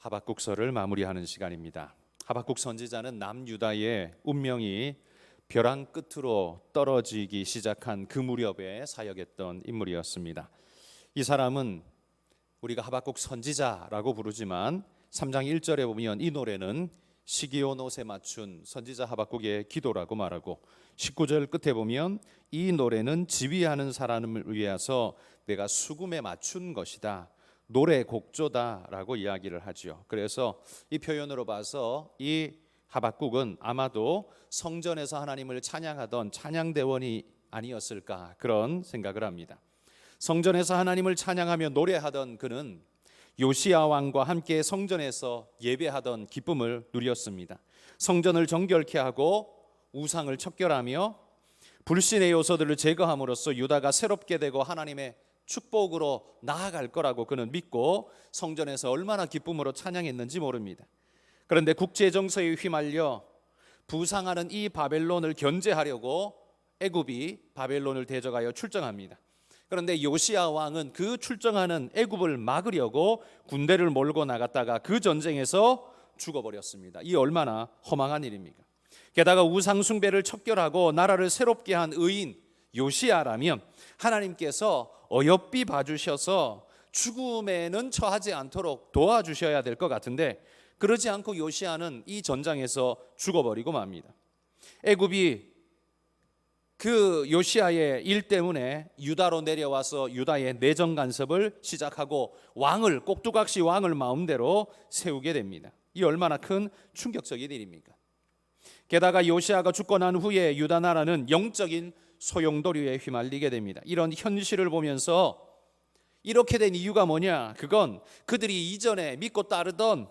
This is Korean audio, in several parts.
하박국서를 마무리하는 시간입니다. 하박국 선지자는 남유다의 운명이 벼랑 끝으로 떨어지기 시작한 그 무렵에 사역했던 인물이었습니다. 이 사람은 우리가 하박국 선지자라고 부르지만 3장 1절에 보면 이 노래는 시기온 옷에 맞춘 선지자 하박국의 기도라고 말하고 19절 끝에 보면 이 노래는 지휘하는 사람을 위해서 내가 수금에 맞춘 것이다, 노래 곡조다라고 이야기를 하죠. 그래서 이 표현으로 봐서 이 하박국은 아마도 성전에서 하나님을 찬양하던 찬양대원이 아니었을까 그런 생각을 합니다. 성전에서 하나님을 찬양하며 노래하던 그는 요시야 왕과 함께 성전에서 예배하던 기쁨을 누렸습니다. 성전을 정결케 하고 우상을 척결하며 불신의 요소들을 제거함으로써 유다가 새롭게 되고 하나님의 축복으로 나아갈 거라고 그는 믿고 성전에서 얼마나 기쁨으로 찬양했는지 모릅니다. 그런데 국제 정서에 휘말려 부상하는 이 바벨론을 견제하려고 애굽이 바벨론을 대적하여 출정합니다. 그런데 요시야 왕은 그 출정하는 애굽을 막으려고 군대를 몰고 나갔다가 그 전쟁에서 죽어버렸습니다. 이 얼마나 허망한 일입니까? 게다가 우상 숭배를 척결하고 나라를 새롭게 한 의인 요시야라면 하나님께서 어여삐 봐주셔서 죽음에는 처하지 않도록 도와주셔야 될 것 같은데 그러지 않고 요시야는 이 전장에서 죽어버리고 맙니다. 애굽이 그 요시야의 일 때문에 유다로 내려와서 유다의 내정 간섭을 시작하고 왕을 꼭두각시 왕을 마음대로 세우게 됩니다. 이 얼마나 큰 충격적인 일입니까? 게다가 요시야가 죽고 난 후에 유다 나라는 영적인 소용돌이에 휘말리게 됩니다. 이런 현실을 보면서 이렇게 된 이유가 뭐냐? 그건 그들이 이전에 믿고 따르던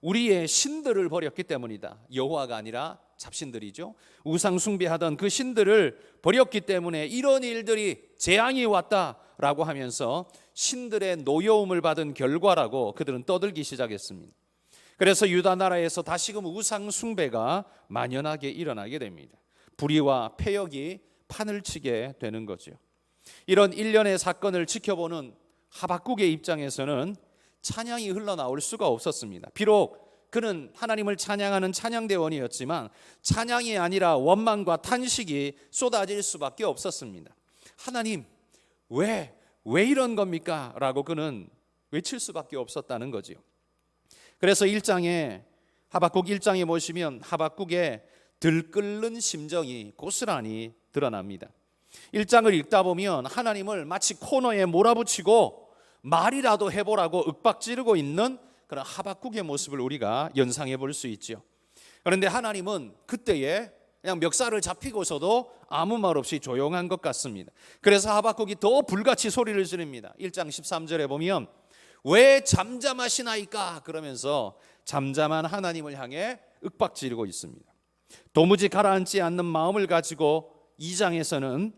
우리의 신들을 버렸기 때문이다. 여호와가 아니라 잡신들이죠. 우상 숭배하던 그 신들을 버렸기 때문에 이런 일들이 재앙이 왔다라고 하면서 신들의 노여움을 받은 결과라고 그들은 떠들기 시작했습니다. 그래서 유다 나라에서 다시금 우상 숭배가 만연하게 일어나게 됩니다. 불의와 패역이 판을 치게 되는 거죠. 이런 일련의 사건을 지켜보는 하박국의 입장에서는 찬양이 흘러나올 수가 없었습니다. 비록 그는 하나님을 찬양하는 찬양대원이었지만 찬양이 아니라 원망과 탄식이 쏟아질 수밖에 없었습니다. 하나님, 왜 이런 겁니까? 라고 그는 외칠 수밖에 없었다는 거죠. 그래서 하박국 1장에 보시면 하박국의 들끓는 심정이 고스란히 드러납니다. 1장을 읽다 보면 하나님을 마치 코너에 몰아붙이고 말이라도 해보라고 윽박지르고 있는 그런 하박국의 모습을 우리가 연상해 볼 수 있죠. 그런데 하나님은 그때에 그냥 멱살을 잡히고서도 아무 말 없이 조용한 것 같습니다. 그래서 하박국이 더 불같이 소리를 지릅니다. 1장 13절에 보면 왜 잠잠하시나이까 그러면서 잠잠한 하나님을 향해 윽박지르고 있습니다. 도무지 가라앉지 않는 마음을 가지고 2장에서는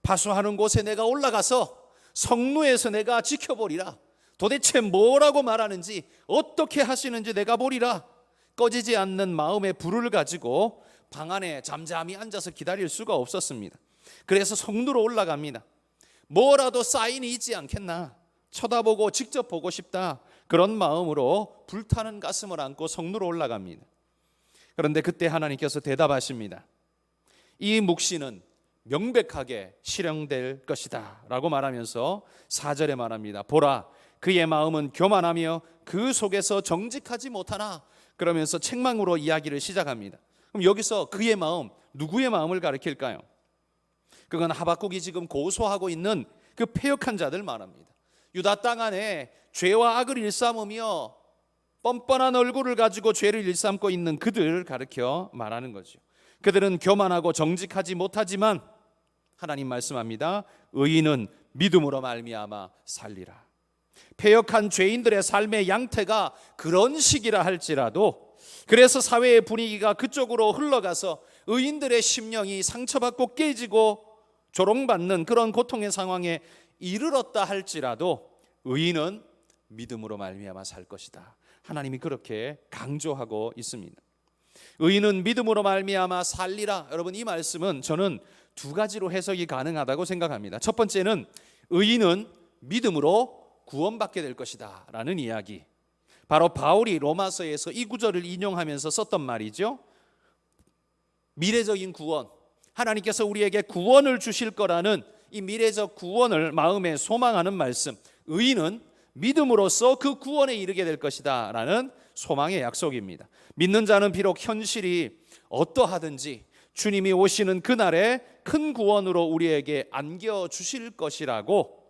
파수하는 곳에 내가 올라가서 성루에서 내가 지켜보리라. 도대체 뭐라고 말하는지 어떻게 하시는지 내가 보리라. 꺼지지 않는 마음의 불을 가지고 방 안에 잠잠히 앉아서 기다릴 수가 없었습니다. 그래서 성루로 올라갑니다. 뭐라도 사인이 있지 않겠나, 쳐다보고 직접 보고 싶다, 그런 마음으로 불타는 가슴을 안고 성루로 올라갑니다. 그런데 그때 하나님께서 대답하십니다. 이 묵시는 명백하게 실행될 것이다 라고 말하면서 4절에 말합니다. 보라, 그의 마음은 교만하며 그 속에서 정직하지 못하나, 그러면서 책망으로 이야기를 시작합니다. 그럼 여기서 그의 마음, 누구의 마음을 가리킬까요? 그건 하박국이 지금 고소하고 있는 그 패역한 자들 말합니다. 유다 땅 안에 죄와 악을 일삼으며 뻔뻔한 얼굴을 가지고 죄를 일삼고 있는 그들을 가리켜 말하는 거죠. 그들은 교만하고 정직하지 못하지만 하나님 말씀합니다. 의인은 믿음으로 말미암아 살리라. 패역한 죄인들의 삶의 양태가 그런 식이라 할지라도, 그래서 사회의 분위기가 그쪽으로 흘러가서 의인들의 심령이 상처받고 깨지고 조롱받는 그런 고통의 상황에 이르렀다 할지라도 의인은 믿음으로 말미암아 살 것이다. 하나님이 그렇게 강조하고 있습니다. 의인은 믿음으로 말미암아 살리라. 여러분, 이 말씀은 저는 두 가지로 해석이 가능하다고 생각합니다. 첫 번째는 의인은 믿음으로 구원받게 될 것이다 라는 이야기. 바로 바울이 로마서에서 이 구절을 인용하면서 썼던 말이죠. 미래적인 구원, 하나님께서 우리에게 구원을 주실 거라는 이 미래적 구원을 마음에 소망하는 말씀, 의인은 믿음으로써 그 구원에 이르게 될 것이다 라는 소망의 약속입니다. 믿는 자는 비록 현실이 어떠하든지 주님이 오시는 그날에 큰 구원으로 우리에게 안겨주실 것이라고,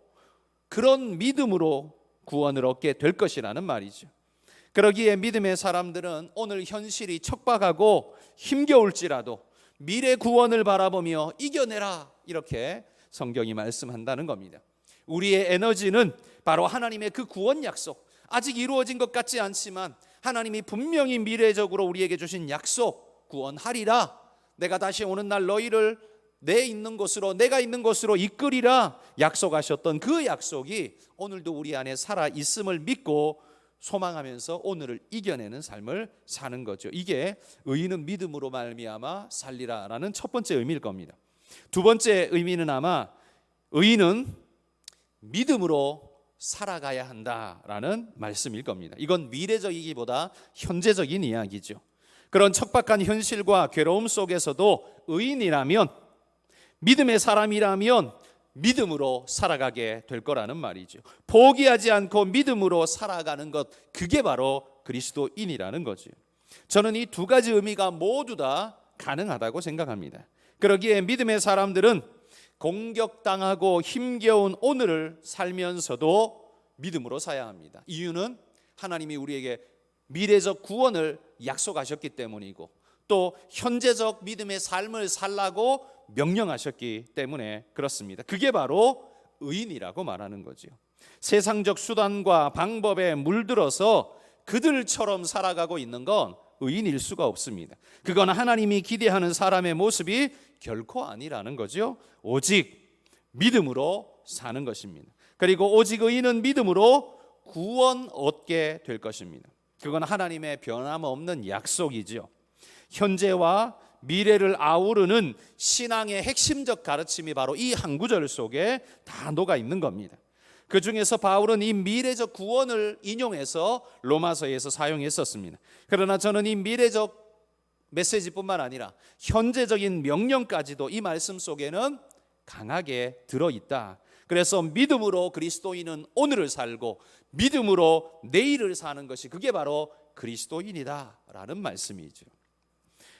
그런 믿음으로 구원을 얻게 될 것이라는 말이죠. 그러기에 믿음의 사람들은 오늘 현실이 척박하고 힘겨울지라도 미래 구원을 바라보며 이겨내라, 이렇게 성경이 말씀한다는 겁니다. 우리의 에너지는 바로 하나님의 그 구원 약속, 아직 이루어진 것 같지 않지만 하나님이 분명히 미래적으로 우리에게 주신 약속, 구원하리라, 내가 다시 오는 날 너희를 내가 있는 곳으로 이끌이라 약속하셨던 그 약속이 오늘도 우리 안에 살아 있음을 믿고 소망하면서 오늘을 이겨내는 삶을 사는 거죠. 이게 의인은 믿음으로 말미암아 살리라라는 첫 번째 의미일 겁니다. 두 번째 의미는 아마 의인은 믿음으로 살아가야 한다라는 말씀일 겁니다. 이건 미래적이기보다 현재적인 이야기죠. 그런 척박한 현실과 괴로움 속에서도 의인이라면, 믿음의 사람이라면 믿음으로 살아가게 될 거라는 말이죠. 포기하지 않고 믿음으로 살아가는 것, 그게 바로 그리스도인이라는 거죠. 저는 이 두 가지 의미가 모두 다 가능하다고 생각합니다. 그러기에 믿음의 사람들은 공격당하고 힘겨운 오늘을 살면서도 믿음으로 살아야 합니다. 이유는 하나님이 우리에게 미래적 구원을 약속하셨기 때문이고, 또 현재적 믿음의 삶을 살라고 명령하셨기 때문에 그렇습니다. 그게 바로 의인이라고 말하는 거죠. 세상적 수단과 방법에 물들어서 그들처럼 살아가고 있는 건 의인일 수가 없습니다. 그건 하나님이 기대하는 사람의 모습이 결코 아니라는 거죠. 오직 믿음으로 사는 것입니다. 그리고 오직 의인은 믿음으로 구원 얻게 될 것입니다. 그건 하나님의 변함없는 약속이죠. 현재와 미래를 아우르는 신앙의 핵심적 가르침이 바로 이 한 구절 속에 다 녹아 있는 겁니다. 그 중에서 바울은 이 미래적 구원을 인용해서 로마서에서 사용했었습니다. 그러나 저는 이 미래적 메시지뿐만 아니라 현재적인 명령까지도 이 말씀 속에는 강하게 들어있다. 그래서 믿음으로 그리스도인은 오늘을 살고 믿음으로 내일을 사는 것이, 그게 바로 그리스도인이다라는 말씀이죠.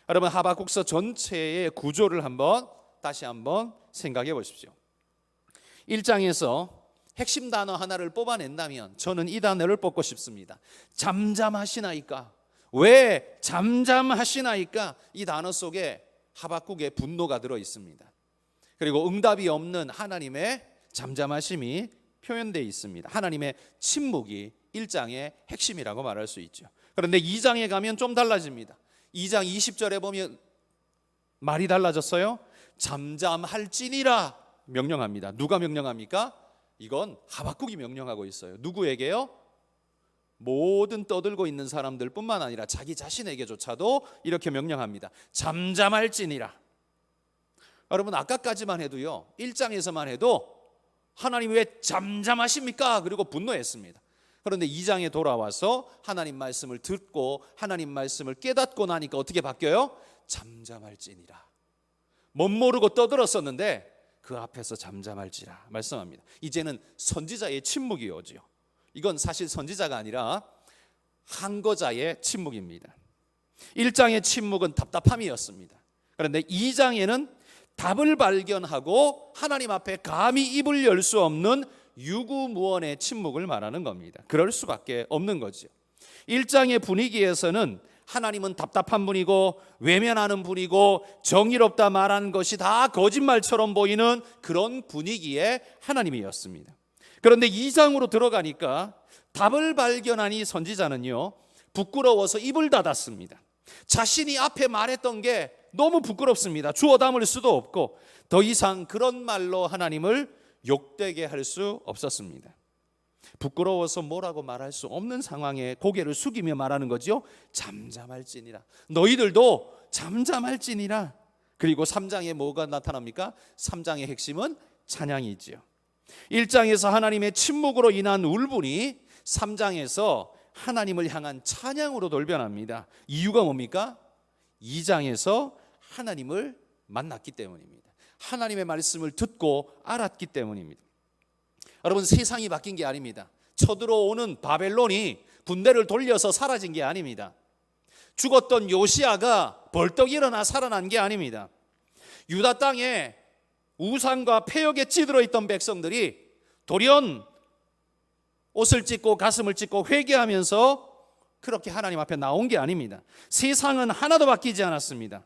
여러분, 하박국서 전체의 구조를 다시 한번 생각해 보십시오. 1장에서 핵심 단어 하나를 뽑아낸다면 저는 이 단어를 뽑고 싶습니다. 잠잠하시나이까. 왜 잠잠하시나이까? 이 단어 속에 하박국의 분노가 들어 있습니다. 그리고 응답이 없는 하나님의 잠잠하심이 표현되어 있습니다. 하나님의 침묵이 1장의 핵심이라고 말할 수 있죠. 그런데 2장에 가면 좀 달라집니다. 2장 20절에 보면 말이 달라졌어요. 잠잠할지니라 명령합니다. 누가 명령합니까? 이건 하박국이 명령하고 있어요. 누구에게요? 모든 떠들고 있는 사람들 뿐만 아니라 자기 자신에게조차도 이렇게 명령합니다. 잠잠할지니라. 여러분, 아까까지만 해도요, 1장에서만 해도 하나님 왜 잠잠하십니까? 그리고 분노했습니다. 그런데 2장에 돌아와서 하나님 말씀을 듣고 하나님 말씀을 깨닫고 나니까 어떻게 바뀌어요? 잠잠할지니라. 멋모르고 떠들었었는데 그 앞에서 잠잠할지라 말씀합니다. 이제는 선지자의 침묵이 오죠. 이건 사실 선지자가 아니라 항거자의 침묵입니다. 1장의 침묵은 답답함이었습니다. 그런데 2장에는 답을 발견하고 하나님 앞에 감히 입을 열 수 없는 유구무원의 침묵을 말하는 겁니다. 그럴 수밖에 없는 거죠. 1장의 분위기에서는 하나님은 답답한 분이고 외면하는 분이고 정의롭다 말하는 것이 다 거짓말처럼 보이는 그런 분위기의 하나님이었습니다. 그런데 2장으로 들어가니까 답을 발견한 이 선지자는요, 부끄러워서 입을 닫았습니다. 자신이 앞에 말했던 게 너무 부끄럽습니다. 주워 담을 수도 없고 더 이상 그런 말로 하나님을 욕되게 할 수 없었습니다. 부끄러워서 뭐라고 말할 수 없는 상황에 고개를 숙이며 말하는 거죠. 잠잠할지니라. 너희들도 잠잠할지니라. 그리고 3장에 뭐가 나타납니까? 3장의 핵심은 찬양이지요. 1장에서 하나님의 침묵으로 인한 울분이 3장에서 하나님을 향한 찬양으로 돌변합니다. 이유가 뭡니까? 2장에서 하나님을 만났기 때문입니다. 하나님의 말씀을 듣고 알았기 때문입니다. 여러분, 세상이 바뀐 게 아닙니다. 쳐들어오는 바벨론이 군대를 돌려서 사라진 게 아닙니다. 죽었던 요시야가 벌떡 일어나 살아난 게 아닙니다. 유다 땅에 우상과 패역에 찌들어 있던 백성들이 돌연 옷을 찢고 가슴을 찢고 회개하면서 그렇게 하나님 앞에 나온 게 아닙니다. 세상은 하나도 바뀌지 않았습니다.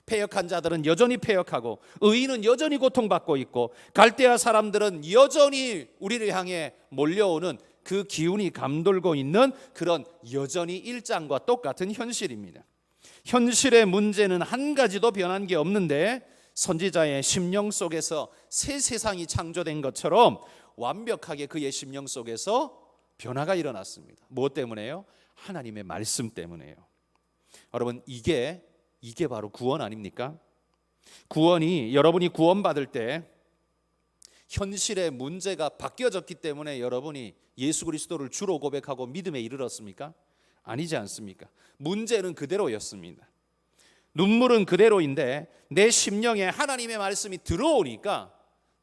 패역한 자들은 여전히 패역하고 의인은 여전히 고통받고 있고 갈대아 사람들은 여전히 우리를 향해 몰려오는 그 기운이 감돌고 있는 그런 여전히 일장과 똑같은 현실입니다. 현실의 문제는 한 가지도 변한 게 없는데 선지자의 심령 속에서 새 세상이 창조된 것처럼 완벽하게 그의 심령 속에서 변화가 일어났습니다. 무엇 때문에요? 하나님의 말씀 때문에요. 여러분, 이게 바로 구원 아닙니까? 구원이, 여러분이 구원받을 때 현실의 문제가 바뀌어졌기 때문에 여러분이 예수 그리스도를 주로 고백하고 믿음에 이르렀습니까? 아니지 않습니까? 문제는 그대로였습니다. 눈물은 그대로인데 내 심령에 하나님의 말씀이 들어오니까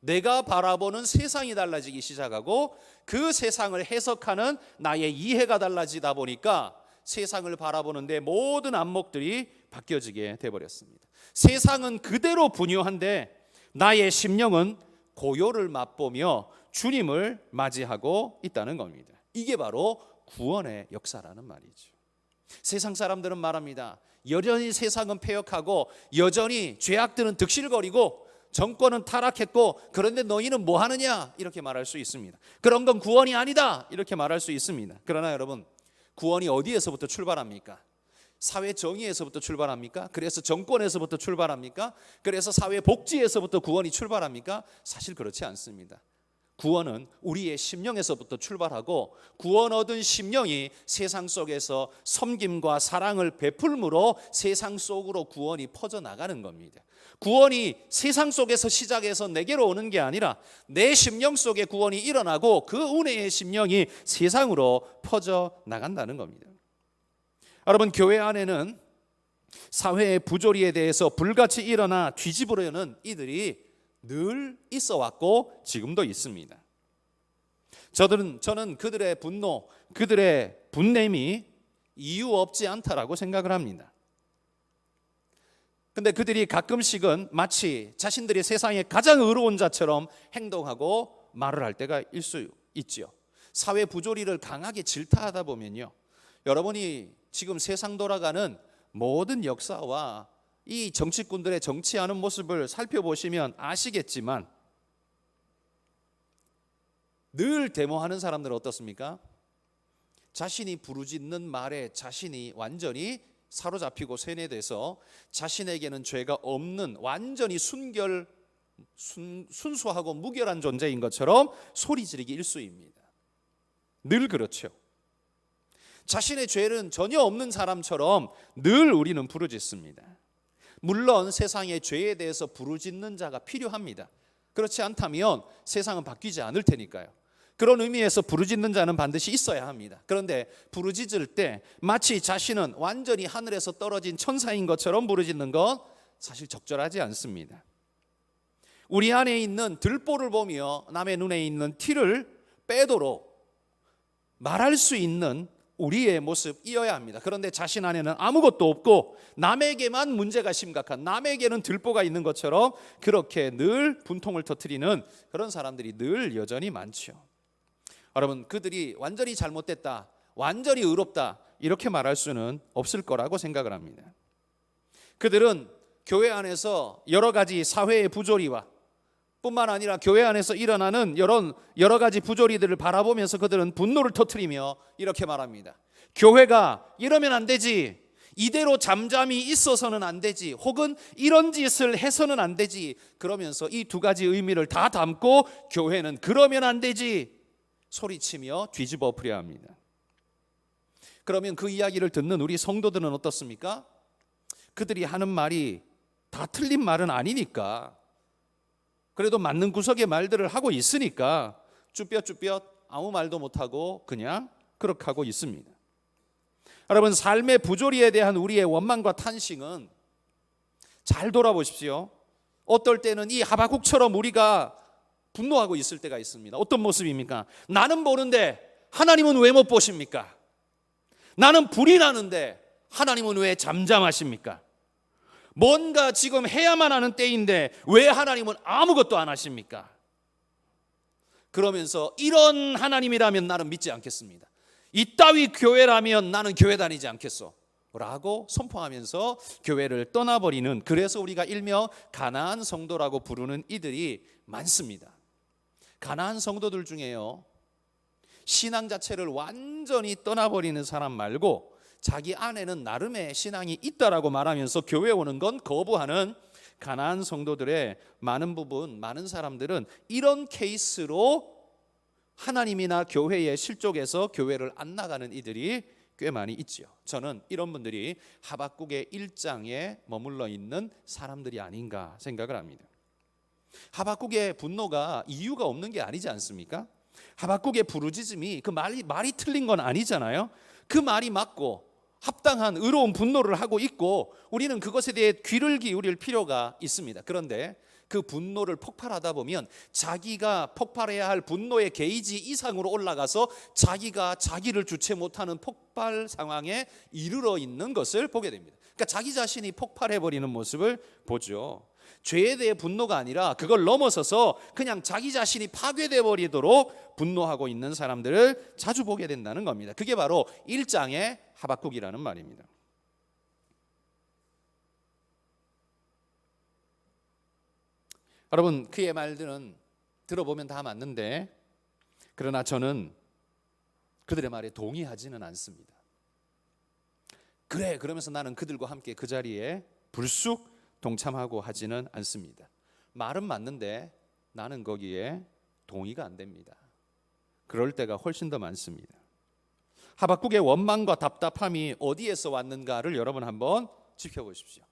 내가 바라보는 세상이 달라지기 시작하고 그 세상을 해석하는 나의 이해가 달라지다 보니까 세상을 바라보는 내 모든 안목들이 바뀌어지게 되어버렸습니다. 세상은 그대로 분유한데 나의 심령은 고요를 맛보며 주님을 맞이하고 있다는 겁니다. 이게 바로 구원의 역사라는 말이죠. 세상 사람들은 말합니다. 여전히 세상은 패역하고 여전히 죄악들은 득실거리고 정권은 타락했고 그런데 너희는 뭐 하느냐 이렇게 말할 수 있습니다. 그런 건 구원이 아니다 이렇게 말할 수 있습니다. 그러나 여러분, 구원이 어디에서부터 출발합니까? 사회 정의에서부터 출발합니까? 그래서 정권에서부터 출발합니까? 그래서 사회 복지에서부터 구원이 출발합니까? 사실 그렇지 않습니다. 구원은 우리의 심령에서부터 출발하고 구원 얻은 심령이 세상 속에서 섬김과 사랑을 베풀므로 세상 속으로 구원이 퍼져나가는 겁니다. 구원이 세상 속에서 시작해서 내게로 오는 게 아니라 내 심령 속에 구원이 일어나고 그 은혜의 심령이 세상으로 퍼져나간다는 겁니다. 여러분, 교회 안에는 사회의 부조리에 대해서 불같이 일어나 뒤집으려는 이들이 늘 있어 왔고 지금도 있습니다. 저는 그들의 분노, 그들의 분냄이 이유 없지 않다라고 생각을 합니다. 근데 그들이 가끔씩은 마치 자신들이 세상에 가장 의로운 자처럼 행동하고 말을 할 때가 있을 수 있죠. 사회 부조리를 강하게 질타하다 보면요, 여러분이 지금 세상 돌아가는 모든 역사와 이 정치꾼들의 정치하는 모습을 살펴보시면 아시겠지만 늘 데모하는 사람들은 어떻습니까? 자신이 부르짖는 말에 자신이 완전히 사로잡히고 세뇌돼서 자신에게는 죄가 없는 완전히 순수하고 무결한 존재인 것처럼 소리 지르기 일쑤입니다. 늘 그렇죠. 자신의 죄는 전혀 없는 사람처럼 늘 우리는 부르짖습니다. 물론 세상의 죄에 대해서 부르짖는 자가 필요합니다. 그렇지 않다면 세상은 바뀌지 않을 테니까요. 그런 의미에서 부르짖는 자는 반드시 있어야 합니다. 그런데 부르짖을 때 마치 자신은 완전히 하늘에서 떨어진 천사인 것처럼 부르짖는 건 사실 적절하지 않습니다. 우리 안에 있는 들보를 보며 남의 눈에 있는 티를 빼도록 말할 수 있는 우리의 모습이어야 합니다. 그런데 자신 안에는 아무것도 없고 남에게만 문제가 심각한, 남에게는 들보가 있는 것처럼 그렇게 늘 분통을 터뜨리는 그런 사람들이 늘 여전히 많죠. 여러분, 그들이 완전히 잘못됐다, 완전히 의롭다 이렇게 말할 수는 없을 거라고 생각을 합니다. 그들은 교회 안에서 여러 가지 사회의 부조리와 뿐만 아니라 교회 안에서 일어나는 여러 가지 부조리들을 바라보면서 그들은 분노를 터뜨리며 이렇게 말합니다. 교회가 이러면 안 되지, 이대로 잠잠히 있어서는 안 되지, 혹은 이런 짓을 해서는 안 되지. 그러면서 이 두 가지 의미를 다 담고 교회는 그러면 안 되지 소리치며 뒤집어 엎으려 합니다. 그러면 그 이야기를 듣는 우리 성도들은 어떻습니까? 그들이 하는 말이 다 틀린 말은 아니니까, 그래도 맞는 구석의 말들을 하고 있으니까 쭈뼛쭈뼛 아무 말도 못하고 그냥 그렇게 하고 있습니다. 여러분, 삶의 부조리에 대한 우리의 원망과 탄식은 잘 돌아보십시오. 어떨 때는 이 하박국처럼 우리가 분노하고 있을 때가 있습니다. 어떤 모습입니까? 나는 보는데 하나님은 왜 못 보십니까? 나는 불이 나는데 하나님은 왜 잠잠하십니까? 뭔가 지금 해야만 하는 때인데 왜 하나님은 아무것도 안 하십니까? 그러면서 이런 하나님이라면 나는 믿지 않겠습니다. 이따위 교회라면 나는 교회 다니지 않겠소 라고 선포하면서 교회를 떠나버리는, 그래서 우리가 일명 가나안 성도라고 부르는 이들이 많습니다. 가나안 성도들 중에요, 신앙 자체를 완전히 떠나버리는 사람 말고 자기 안에는 나름의 신앙이 있다라고 말하면서 교회 오는 건 거부하는 가나안 성도들의 많은 부분, 많은 사람들은 이런 케이스로 하나님이나 교회의 실족에서 교회를 안 나가는 이들이 꽤 많이 있죠. 저는 이런 분들이 하박국의 1장에 머물러 있는 사람들이 아닌가 생각을 합니다. 하박국의 분노가 이유가 없는 게 아니지 않습니까? 하박국의 부르짖음이 그 말이 틀린 건 아니잖아요. 그 말이 맞고 합당한 의로운 분노를 하고 있고 우리는 그것에 대해 귀를 기울일 필요가 있습니다. 그런데 그 분노를 폭발하다 보면 자기가 폭발해야 할 분노의 게이지 이상으로 올라가서 자기가 자기를 주체 못하는 폭발 상황에 이르러 있는 것을 보게 됩니다. 그러니까 자기 자신이 폭발해버리는 모습을 보죠. 죄에 대해 분노가 아니라 그걸 넘어서서 그냥 자기 자신이 파괴돼 버리도록 분노하고 있는 사람들을 자주 보게 된다는 겁니다. 그게 바로 1장의 하박국이라는 말입니다. 여러분, 그의 말들은 들어보면 다 맞는데, 그러나 저는 그들의 말에 동의하지는 않습니다. 그래, 그러면서 나는 그들과 함께 그 자리에 불쑥 동참하고 하지는 않습니다. 말은 맞는데 나는 거기에 동의가 안 됩니다. 그럴 때가 훨씬 더 많습니다. 하박국의 원망과 답답함이 어디에서 왔는가를 여러분 한번 짚어보십시오.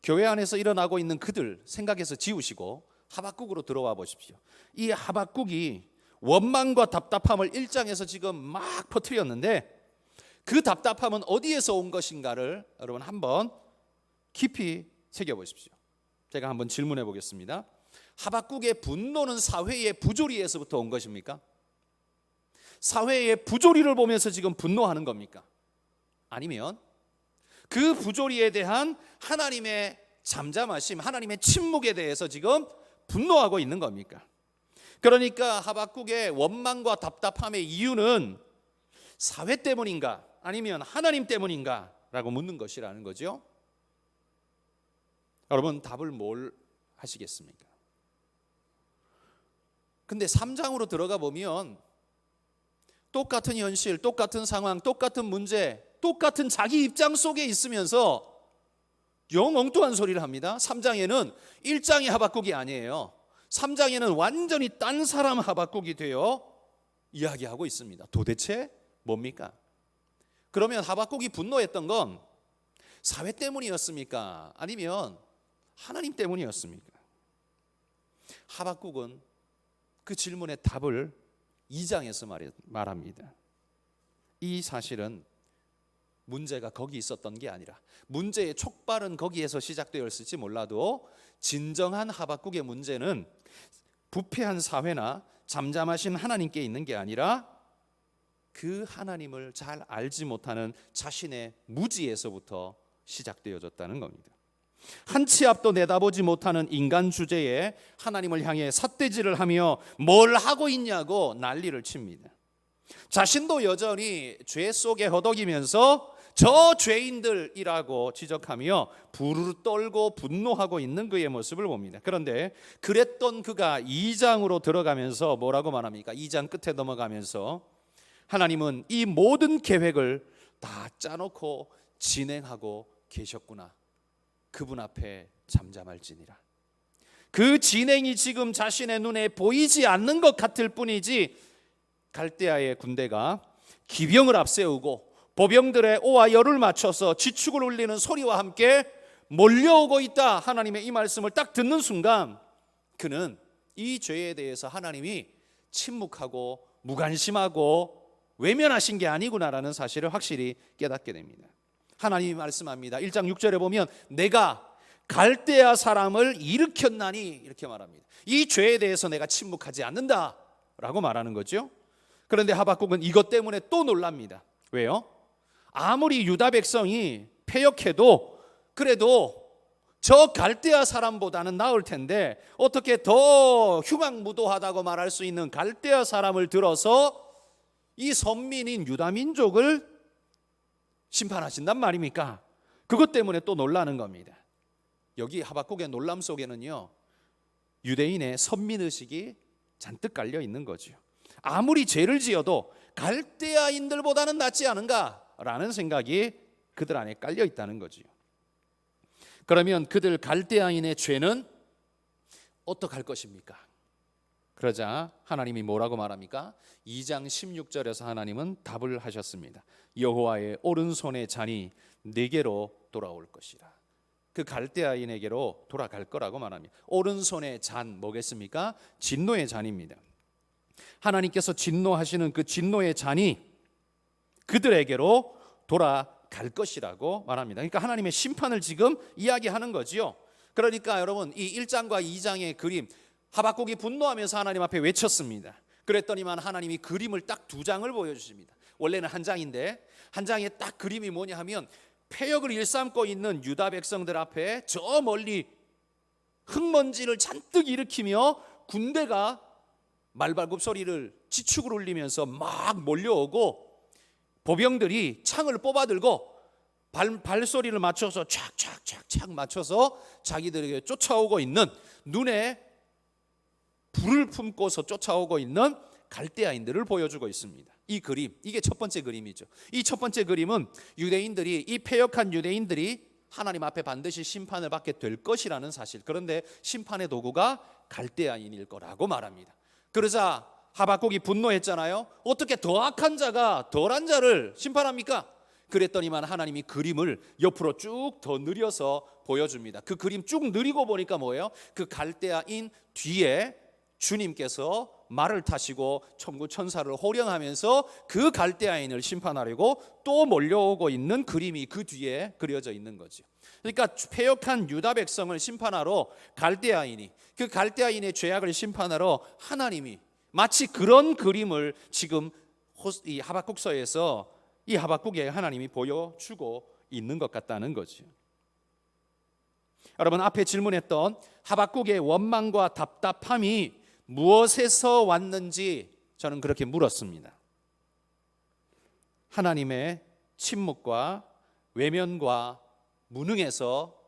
교회 안에서 일어나고 있는 그들 생각해서 지우시고 하박국으로 들어와 보십시오. 이 하박국이 원망과 답답함을 1장에서 지금 막 퍼뜨렸는데 그 답답함은 어디에서 온 것인가를 여러분 한번 깊이 새겨보십시오. 제가 한번 질문해 보겠습니다. 하박국의 분노는 사회의 부조리에서부터 온 것입니까? 사회의 부조리를 보면서 지금 분노하는 겁니까? 아니면 그 부조리에 대한 하나님의 잠잠하심, 하나님의 침묵에 대해서 지금 분노하고 있는 겁니까? 그러니까 하박국의 원망과 답답함의 이유는 사회 때문인가 아니면 하나님 때문인가 라고 묻는 것이라는 거죠. 여러분, 답을 뭘 하시겠습니까? 근데 3장으로 들어가 보면 똑같은 현실, 똑같은 상황, 똑같은 문제, 똑같은 자기 입장 속에 있으면서 영 엉뚱한 소리를 합니다. 3장에는 1장의 하박국이 아니에요. 3장에는 완전히 딴 사람 하박국이 되어 이야기하고 있습니다. 도대체 뭡니까? 그러면 하박국이 분노했던 건 사회 때문이었습니까? 아니면 하나님 때문이었습니까? 하박국은 그 질문의 답을 2장에서 말합니다. 이 사실은 문제가 거기 있었던 게 아니라, 문제의 촉발은 거기에서 시작되었을지 몰라도 진정한 하박국의 문제는 부패한 사회나 잠잠하신 하나님께 있는 게 아니라 그 하나님을 잘 알지 못하는 자신의 무지에서부터 시작되어졌다는 겁니다. 한 치 앞도 내다보지 못하는 인간 주제에 하나님을 향해 삿대질을 하며 뭘 하고 있냐고 난리를 칩니다. 자신도 여전히 죄 속에 허덕이면서 저 죄인들이라고 지적하며 부르르 떨고 분노하고 있는 그의 모습을 봅니다. 그런데 그랬던 그가 2장으로 들어가면서 뭐라고 말합니까? 2장 끝에 넘어가면서 하나님은 이 모든 계획을 다 짜놓고 진행하고 계셨구나. 그분 앞에 잠잠할지니라. 그 진행이 지금 자신의 눈에 보이지 않는 것 같을 뿐이지, 갈대아의 군대가 기병을 앞세우고 보병들의 오와 열을 맞춰서 지축을 울리는 소리와 함께 몰려오고 있다. 하나님의 이 말씀을 딱 듣는 순간 그는 이 죄에 대해서 하나님이 침묵하고 무관심하고 외면하신 게 아니구나라는 사실을 확실히 깨닫게 됩니다. 하나님이 말씀합니다. 1장 6절에 보면 내가 갈대아 사람을 일으켰나니 이렇게 말합니다. 이 죄에 대해서 내가 침묵하지 않는다 라고 말하는 거죠. 그런데 하박국은 이것 때문에 또 놀랍니다. 왜요? 아무리 유다 백성이 패역해도 그래도 저 갈대아 사람보다는 나을 텐데 어떻게 더 흉악무도하다고 말할 수 있는 갈대아 사람을 들어서 이 선민인 유다 민족을 심판하신단 말입니까? 그것 때문에 또 놀라는 겁니다. 여기 하박국의 놀람 속에는요, 유대인의 선민의식이 잔뜩 깔려 있는 거죠. 아무리 죄를 지어도 갈대아인들보다는 낫지 않은가라는 생각이 그들 안에 깔려 있다는 거죠. 그러면 그들 갈대아인의 죄는 어떡할 것입니까? 그러자 하나님이 뭐라고 말합니까? 2장 16절에서 하나님은 답을 하셨습니다. 여호와의 오른손의 잔이 네게로 돌아올 것이라. 그 갈대아인에게로 돌아갈 거라고 말합니다. 오른손의 잔 뭐겠습니까? 진노의 잔입니다. 하나님께서 진노하시는 그 진노의 잔이 그들에게로 돌아갈 것이라고 말합니다. 그러니까 하나님의 심판을 지금 이야기하는 거지요. 그러니까 여러분 이 1장과 2장의 그림, 하박국이 분노하면서 하나님 앞에 외쳤습니다. 그랬더니만 하나님이 그림을 딱 2장을 보여주십니다. 원래는 한 장인데 한 장에 딱 그림이 뭐냐 하면 패역을 일삼고 있는 유다 백성들 앞에 저 멀리 흙먼지를 잔뜩 일으키며 군대가 말발굽 소리를 지축을 울리면서 막 몰려오고 보병들이 창을 뽑아들고 발소리를 맞춰서 촥촥촥촥 맞춰서 자기들에게 쫓아오고 있는, 눈에 불을 품고서 쫓아오고 있는 갈대아인들을 보여주고 있습니다. 이 그림, 이게 첫 번째 그림이죠. 이 첫 번째 그림은 유대인들이, 이 패역한 유대인들이 하나님 앞에 반드시 심판을 받게 될 것이라는 사실, 그런데 심판의 도구가 갈대아인일 거라고 말합니다. 그러자 하박국이 분노했잖아요. 어떻게 더 악한 자가 덜한 자를 심판합니까? 그랬더니만 하나님이 그림을 옆으로 쭉 더 느려서 보여줍니다. 그 그림 쭉 느리고 보니까 뭐예요? 그 갈대아인 뒤에 주님께서 말을 타시고 천구 천사를 호령하면서 그 갈대아인을 심판하려고 또 몰려오고 있는 그림이 그 뒤에 그려져 있는 거죠. 그러니까 패역한 유다 백성을 심판하러 갈대아인이, 그 갈대아인의 죄악을 심판하러 하나님이 마치 그런 그림을 지금 이 하박국서에서 이 하박국에 하나님이 보여주고 있는 것 같다는 거죠. 여러분, 앞에 질문했던 하박국의 원망과 답답함이 무엇에서 왔는지 저는 그렇게 물었습니다. 하나님의 침묵과 외면과 무능에서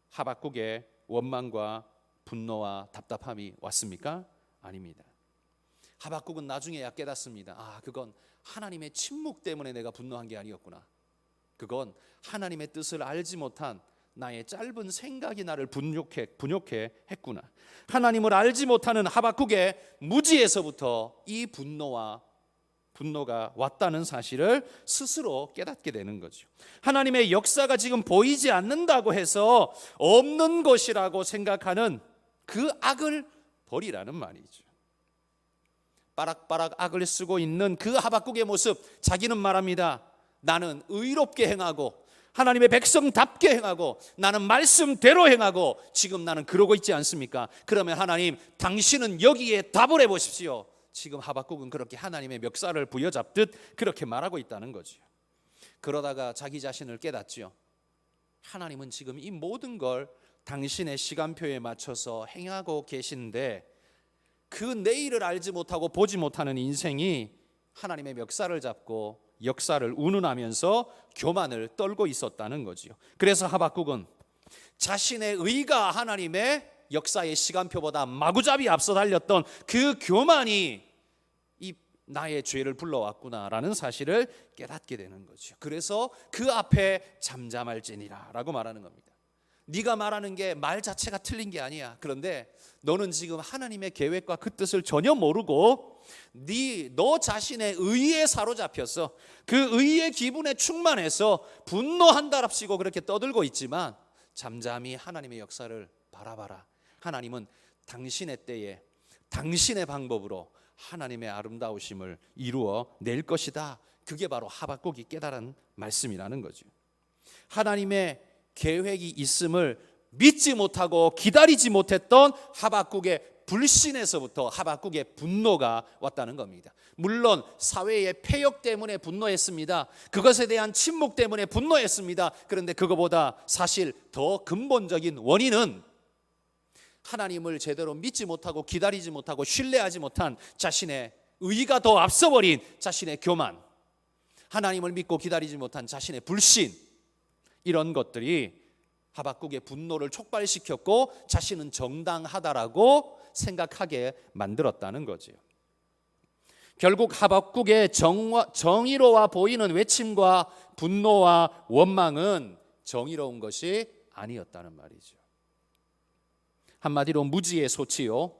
하박국의 원망과 분노와 답답함이 왔습니까? 아닙니다. 하박국은 나중에야 깨닫습니다. 그건 하나님의 침묵 때문에 내가 분노한 게 아니었구나. 그건 하나님의 뜻을 알지 못한 나의 짧은 생각이 나를 분욕해 했구나. 하나님을 알지 못하는 하박국의 무지에서부터 이 분노가 왔다는 사실을 스스로 깨닫게 되는 거죠. 하나님의 역사가 지금 보이지 않는다고 해서 없는 것이라고 생각하는 그 악을 버리라는 말이죠. 빠락빠락 악을 쓰고 있는 그 하박국의 모습, 자기는 말합니다. 나는 의롭게 행하고 하나님의 백성답게 행하고 나는 말씀대로 행하고 지금 나는 그러고 있지 않습니까? 그러면 하나님, 당신은 여기에 답을 해보십시오. 지금 하박국은 그렇게 하나님의 멱살을 부여잡듯 그렇게 말하고 있다는 거죠. 그러다가 자기 자신을 깨닫죠. 하나님은 지금 이 모든 걸 당신의 시간표에 맞춰서 행하고 계신데 그 내일을 알지 못하고 보지 못하는 인생이 하나님의 멱살을 잡고 역사를 운운하면서 교만을 떨고 있었다는 거지요. 그래서 하박국은 자신의 의가 하나님의 역사의 시간표보다 마구잡이 앞서 달렸던 그 교만이 이 나의 죄를 불러왔구나라는 사실을 깨닫게 되는 거죠. 그래서 그 앞에 잠잠할지니라 라고 말하는 겁니다. 네가 말하는 게 말 자체가 틀린 게 아니야. 그런데 너는 지금 하나님의 계획과 그 뜻을 전혀 모르고 너 자신의 의에 사로잡혔어. 그 의의 기분에 충만해서 분노한다랍시고 그렇게 떠들고 있지만 잠잠히 하나님의 역사를 바라봐라. 하나님은 당신의 때에 당신의 방법으로 하나님의 아름다우심을 이루어 낼 것이다. 그게 바로 하박국이 깨달은 말씀이라는 거죠. 하나님의 계획이 있음을 믿지 못하고 기다리지 못했던 하박국의 불신에서부터 하박국의 분노가 왔다는 겁니다. 물론 사회의 폐역 때문에 분노했습니다. 그것에 대한 침묵 때문에 분노했습니다. 그런데 그거보다 사실 더 근본적인 원인은 하나님을 제대로 믿지 못하고 기다리지 못하고 신뢰하지 못한 자신의 의가 더 앞서버린 자신의 교만, 하나님을 믿고 기다리지 못한 자신의 불신, 이런 것들이 하박국의 분노를 촉발시켰고 자신은 정당하다라고 생각하게 만들었다는 거지요. 결국 하박국의 정의로워 보이는 외침과 분노와 원망은 정의로운 것이 아니었다는 말이죠. 한마디로 무지의 소치요,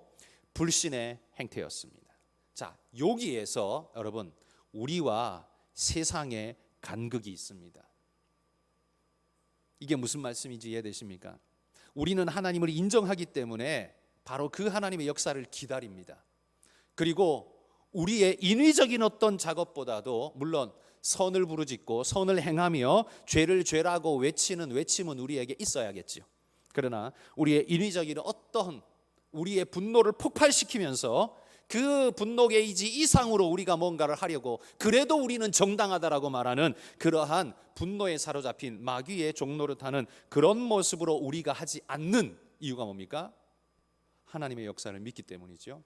불신의 행태였습니다. 자, 여기에서 여러분, 우리와 세상의 간극이 있습니다. 이게 무슨 말씀인지 이해되십니까? 우리는 하나님을 인정하기 때문에 바로 그 하나님의 역사를 기다립니다. 그리고 우리의 인위적인 어떤 작업보다도, 물론 선을 부르짖고 선을 행하며 죄를 죄라고 외치는 외침은 우리에게 있어야겠죠. 그러나 우리의 인위적인 어떤 우리의 분노를 폭발시키면서 그 분노 게이지 이상으로 우리가 뭔가를 하려고, 그래도 우리는 정당하다라고 말하는 그러한 분노에 사로잡힌 마귀의 종노릇하는 그런 모습으로 우리가 하지 않는 이유가 뭡니까? 하나님의 역사를 믿기 때문이죠.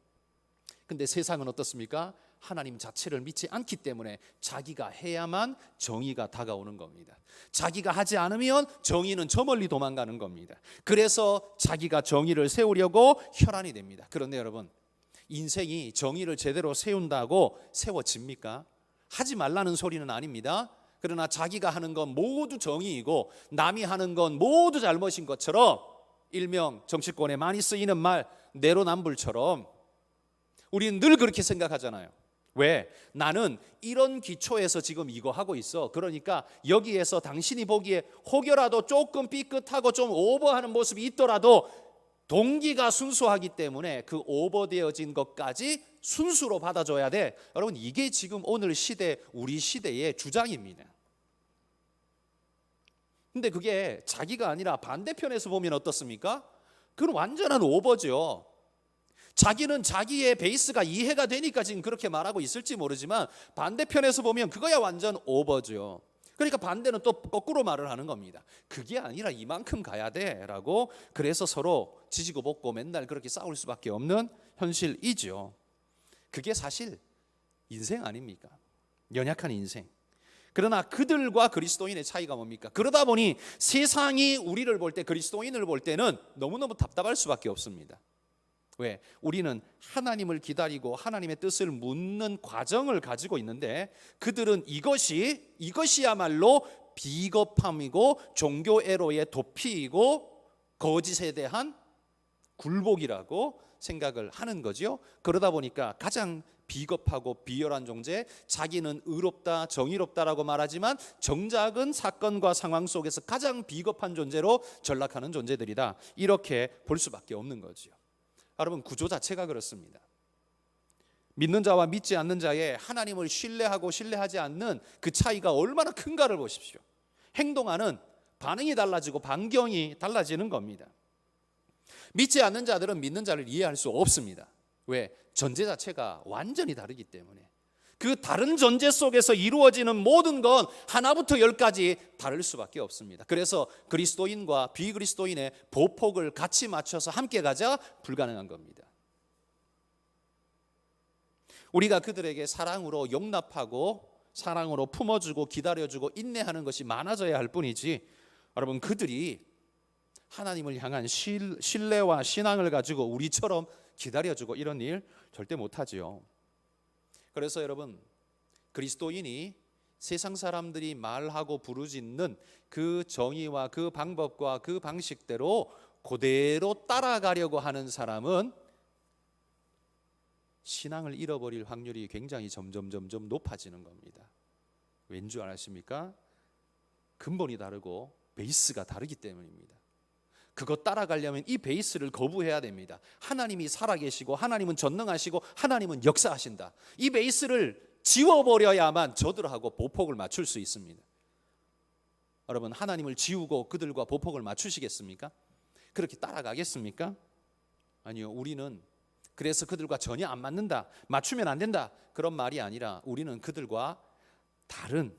근데 세상은 어떻습니까? 하나님 자체를 믿지 않기 때문에 자기가 해야만 정의가 다가오는 겁니다. 자기가 하지 않으면 정의는 저 멀리 도망가는 겁니다. 그래서 자기가 정의를 세우려고 혈안이 됩니다. 그런데 여러분, 인생이 정의를 제대로 세운다고 세워집니까? 하지 말라는 소리는 아닙니다. 그러나 자기가 하는 건 모두 정의이고 남이 하는 건 모두 잘못인 것처럼, 일명 정치권에 많이 쓰이는 말 내로남불처럼 우리는 늘 그렇게 생각하잖아요. 왜? 나는 이런 기초에서 지금 이거 하고 있어. 그러니까 여기에서 당신이 보기에 혹여라도 조금 삐끗하고 좀 오버하는 모습이 있더라도 동기가 순수하기 때문에 그 오버되어진 것까지 순수로 받아줘야 돼. 여러분, 이게 지금 오늘 시대, 우리 시대의 주장입니다. 근데 그게 자기가 아니라 반대편에서 보면 어떻습니까? 그건 완전한 오버죠. 자기는 자기의 베이스가 이해가 되니까 지금 그렇게 말하고 있을지 모르지만 반대편에서 보면 그거야 완전 오버죠. 그러니까 반대는 또 거꾸로 말을 하는 겁니다. 그게 아니라 이만큼 가야 돼라고. 그래서 서로 지지고 볶고 맨날 그렇게 싸울 수밖에 없는 현실이죠. 그게 사실 인생 아닙니까? 연약한 인생. 그러나 그들과 그리스도인의 차이가 뭡니까? 그러다 보니 세상이 우리를 볼 때, 그리스도인을 볼 때는 너무너무 답답할 수밖에 없습니다. 왜? 우리는 하나님을 기다리고 하나님의 뜻을 묻는 과정을 가지고 있는데 그들은 이것이야말로 비겁함이고 종교 애로의 도피이고 거짓에 대한 굴복이라고 생각을 하는 거죠. 그러다 보니까 가장 비겁하고 비열한 존재, 자기는 의롭다 정의롭다라고 말하지만 정작은 사건과 상황 속에서 가장 비겁한 존재로 전락하는 존재들이다, 이렇게 볼 수밖에 없는 거죠. 여러분, 구조 자체가 그렇습니다. 믿는 자와 믿지 않는 자의 하나님을 신뢰하고 신뢰하지 않는 그 차이가 얼마나 큰가를 보십시오. 행동하는 반응이 달라지고 반경이 달라지는 겁니다. 믿지 않는 자들은 믿는 자를 이해할 수 없습니다. 왜? 전제 자체가 완전히 다르기 때문에. 그 다른 전제 속에서 이루어지는 모든 건 하나부터 열까지 다를 수밖에 없습니다. 그래서 그리스도인과 비그리스도인의 보폭을 같이 맞춰서 함께 가자 불가능한 겁니다. 우리가 그들에게 사랑으로 용납하고 사랑으로 품어주고 기다려주고 인내하는 것이 많아져야 할 뿐이지, 여러분, 그들이 하나님을 향한 신뢰와 신앙을 가지고 우리처럼 기다려주고 이런 일 절대 못하지요. 그래서 여러분, 그리스도인이 세상 사람들이 말하고 부르짖는 그 정의와 그 방법과 그 방식대로 그대로 따라가려고 하는 사람은 신앙을 잃어버릴 확률이 굉장히 점점 높아지는 겁니다. 왠 줄 아십니까? 근본이 다르고 베이스가 다르기 때문입니다. 그거 따라가려면 이 베이스를 거부해야 됩니다. 하나님이 살아계시고 하나님은 전능하시고 하나님은 역사하신다. 이 베이스를 지워버려야만 저들하고 보폭을 맞출 수 있습니다. 여러분, 하나님을 지우고 그들과 보폭을 맞추시겠습니까? 그렇게 따라가겠습니까? 아니요. 우리는 그래서 그들과 전혀 안 맞는다, 맞추면 안 된다, 그런 말이 아니라 우리는 그들과 다른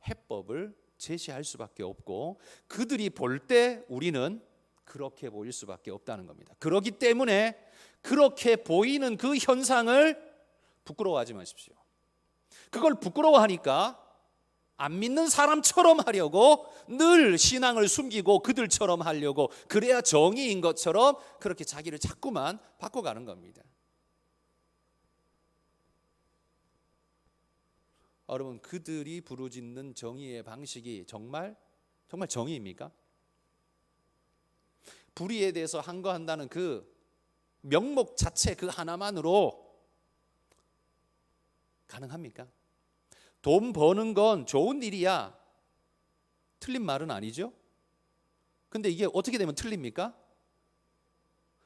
해법을 제시할 수밖에 없고, 그들이 볼 때 우리는 그렇게 보일 수밖에 없다는 겁니다. 그렇기 때문에 그렇게 보이는 그 현상을 부끄러워하지 마십시오. 그걸 부끄러워하니까 안 믿는 사람처럼 하려고 늘 신앙을 숨기고 그들처럼 하려고, 그래야 정의인 것처럼 그렇게 자기를 자꾸만 바꿔가는 겁니다. 여러분, 그들이 부르짖는 정의의 방식이 정말 정의입니까? 불의에 대해서 항거한다는 그 명목 자체 그 하나만으로 가능합니까? 돈 버는 건 좋은 일이야, 틀린 말은 아니죠. 근데 이게 어떻게 되면 틀립니까?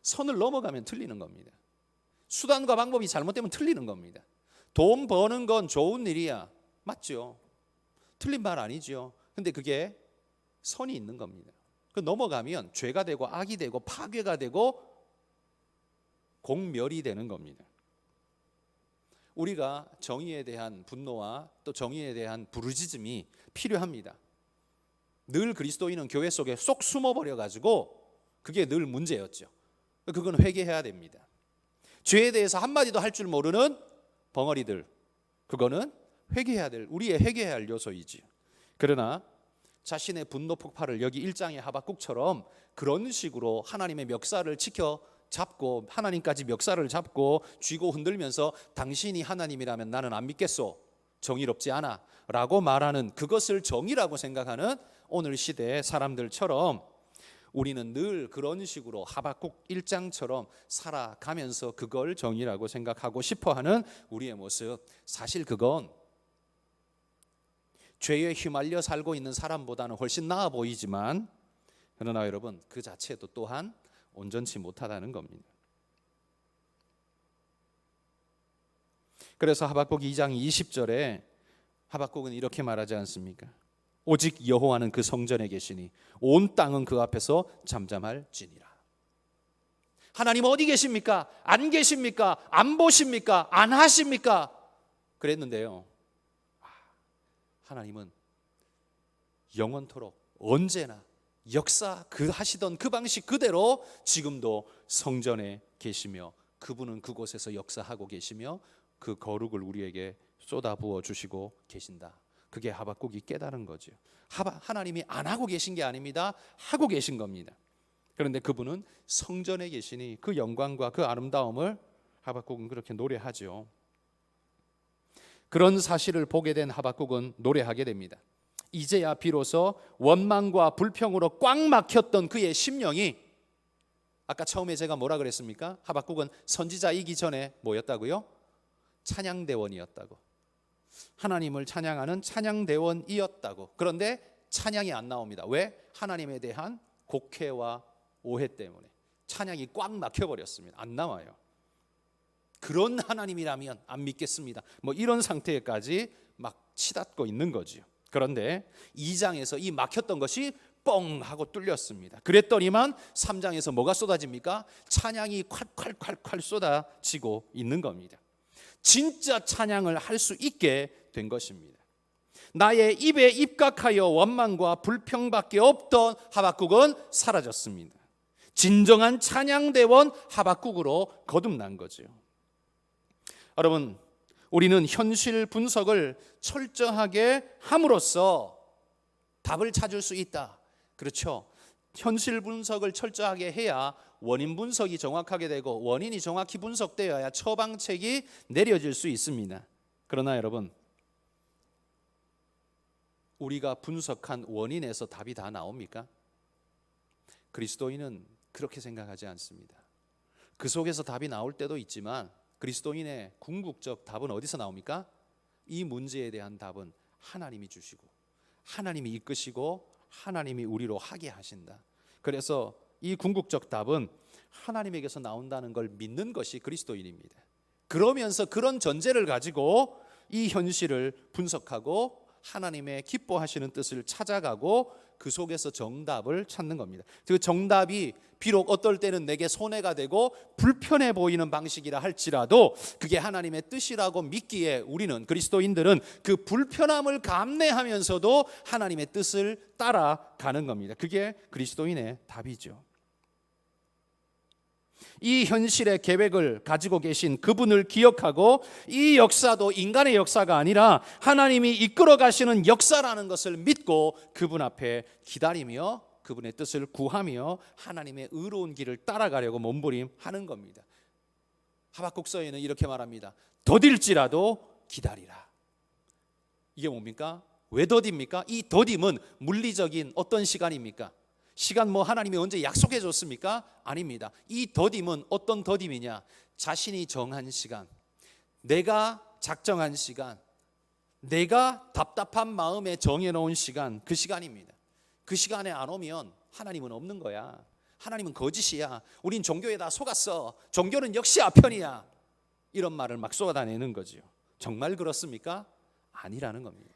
선을 넘어가면 틀리는 겁니다. 수단과 방법이 잘못되면 틀리는 겁니다. 돈 버는 건 좋은 일이야, 맞죠? 틀린 말 아니죠. 근데 그게 선이 있는 겁니다. 그 넘어가면 죄가 되고 악이 되고 파괴가 되고 공멸이 되는 겁니다. 우리가 정의에 대한 분노와 또 정의에 대한 부르짖음이 필요합니다. 늘 그리스도인은 교회 속에 쏙 숨어버려 가지고 그게 늘 문제였죠. 그건 회개해야 됩니다. 죄에 대해서 한마디도 할 줄 모르는 벙어리들, 그거는 회개해야 될, 우리의 회개해야 할 요소이지. 그러나 자신의 분노 폭발을 여기 1장의 하박국처럼 그런 식으로 하나님의 멱살을 지켜 잡고, 하나님까지 멱살을 잡고 쥐고 흔들면서 당신이 하나님이라면 나는 안 믿겠소, 정의롭지 않아 라고 말하는, 그것을 정의라고 생각하는 오늘 시대의 사람들처럼 우리는 늘 그런 식으로 하박국 1장처럼 살아가면서 그걸 정의라고 생각하고 싶어하는 우리의 모습, 사실 그건 죄에 휘말려 살고 있는 사람보다는 훨씬 나아 보이지만, 그러나 여러분, 그 자체도 또한 온전치 못하다는 겁니다. 그래서 하박국 2장 20절에 하박국은 이렇게 말하지 않습니까? 오직 여호와는 그 성전에 계시니 온 땅은 그 앞에서 잠잠할지니라. 하나님 어디 계십니까? 안 계십니까? 안 보십니까? 안 하십니까? 그랬는데요, 하나님은 영원토록 언제나 역사 그 하시던 그 방식 그대로 지금도 성전에 계시며, 그분은 그곳에서 역사하고 계시며 그 거룩을 우리에게 쏟아부어 주시고 계신다. 그게 하박국이 깨달은 거죠. 하나님이 안 하고 계신 게 아닙니다. 하고 계신 겁니다. 그런데 그분은 성전에 계시니 그 영광과 그 아름다움을 하박국은 그렇게 노래하죠. 그런 사실을 보게 된 하박국은 노래하게 됩니다. 이제야 비로소 원망과 불평으로 꽉 막혔던 그의 심령이, 아까 처음에 제가 뭐라 그랬습니까? 하박국은 선지자이기 전에 뭐였다고요? 찬양대원이었다고. 하나님을 찬양하는 찬양대원이었다고. 그런데 찬양이 안 나옵니다. 왜? 하나님에 대한 곡해와 오해 때문에 찬양이 꽉 막혀버렸습니다. 안 나와요. 그런 하나님이라면 안 믿겠습니다, 뭐 이런 상태까지 막 치닫고 있는 거지요. 그런데 2장에서 이 막혔던 것이 뻥 하고 뚫렸습니다. 그랬더니만 3장에서 뭐가 쏟아집니까? 찬양이 콸콸콸콸 쏟아지고 있는 겁니다. 진짜 찬양을 할 수 있게 된 것입니다. 나의 입에 입각하여 원망과 불평밖에 없던 하박국은 사라졌습니다. 진정한 찬양대원 하박국으로 거듭난 거죠. 여러분, 우리는 현실 분석을 철저하게 함으로써 답을 찾을 수 있다. 그렇죠? 현실 분석을 철저하게 해야 원인 분석이 정확하게 되고, 원인이 정확히 분석되어야 처방책이 내려질 수 있습니다. 그러나 여러분, 우리가 분석한 원인에서 답이 다 나옵니까? 그리스도인은 그렇게 생각하지 않습니다. 그 속에서 답이 나올 때도 있지만 그리스도인의 궁극적 답은 어디서 나옵니까? 이 문제에 대한 답은 하나님이 주시고 하나님이 이끄시고 하나님이 우리로 하게 하신다. 그래서 이 궁극적 답은 하나님에게서 나온다는 걸 믿는 것이 그리스도인입니다. 그러면서 그런 전제를 가지고 이 현실을 분석하고 하나님의 기뻐하시는 뜻을 찾아가고 그 속에서 정답을 찾는 겁니다. 그 정답이 비록 어떨 때는 내게 손해가 되고 불편해 보이는 방식이라 할지라도 그게 하나님의 뜻이라고 믿기에 우리는, 그리스도인들은 그 불편함을 감내하면서도 하나님의 뜻을 따라가는 겁니다. 그게 그리스도인의 답이죠. 이 현실의 계획을 가지고 계신 그분을 기억하고 이 역사도 인간의 역사가 아니라 하나님이 이끌어 가시는 역사라는 것을 믿고 그분 앞에 기다리며 그분의 뜻을 구하며 하나님의 의로운 길을 따라가려고 몸부림하는 겁니다. 하박국서에는 이렇게 말합니다. 더딜지라도 기다리라. 이게 뭡니까? 왜 더딥니까? 이 더딤은 물리적인 어떤 시간입니까? 시간 뭐 하나님이 언제 약속해 줬습니까? 아닙니다. 이 더딤은 어떤 더딤이냐? 자신이 정한 시간, 내가 작정한 시간, 내가 답답한 마음에 정해놓은 시간, 그 시간입니다. 그 시간에 안 오면 하나님은 없는 거야. 하나님은 거짓이야. 우린 종교에 다 속았어. 종교는 역시 아편이야. 이런 말을 막 쏟아내는 거죠. 정말 그렇습니까? 아니라는 겁니다.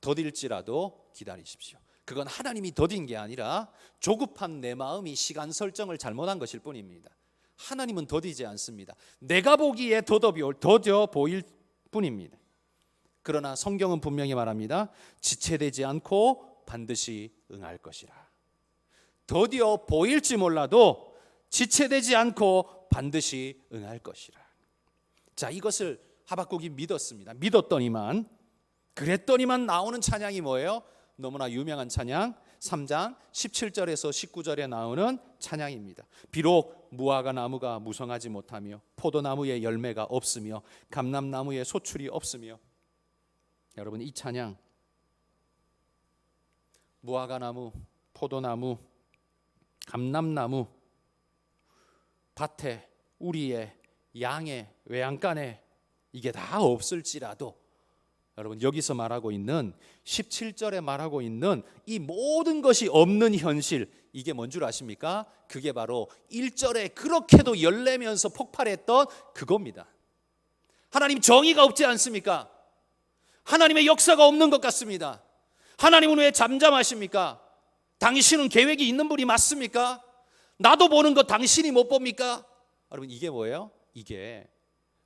더딜지라도 기다리십시오. 그건 하나님이 더딘 게 아니라 조급한 내 마음이 시간 설정을 잘못한 것일 뿐입니다. 하나님은 더디지 않습니다. 내가 보기에 더뎌 보일 뿐입니다. 그러나 성경은 분명히 말합니다. 지체되지 않고 반드시 응할 것이라. 더디어 보일지 몰라도 지체되지 않고 반드시 응할 것이라. 자, 이것을 하박국이 믿었습니다. 믿었더니만, 그랬더니만 나오는 찬양이 뭐예요? 너무나 유명한 찬양 3장 17절에서 19절에 나오는 찬양입니다. 비록 무화과 나무가 무성하지 못하며 포도나무에 열매가 없으며 감람나무에 소출이 없으며, 여러분 이 찬양, 무화과 나무, 포도나무, 감람나무, 밭에, 우리에, 양에, 외양간에 이게 다 없을지라도, 여러분 여기서 말하고 있는 17절에 말하고 있는 이 모든 것이 없는 현실, 이게 뭔 줄 아십니까? 그게 바로 1절에 그렇게도 열내면서 폭발했던 그겁니다. 하나님 정의가 없지 않습니까? 하나님의 역사가 없는 것 같습니다. 하나님은 왜 잠잠하십니까? 당신은 계획이 있는 분이 맞습니까? 나도 보는 것 당신이 못 봅니까? 여러분 이게 뭐예요? 이게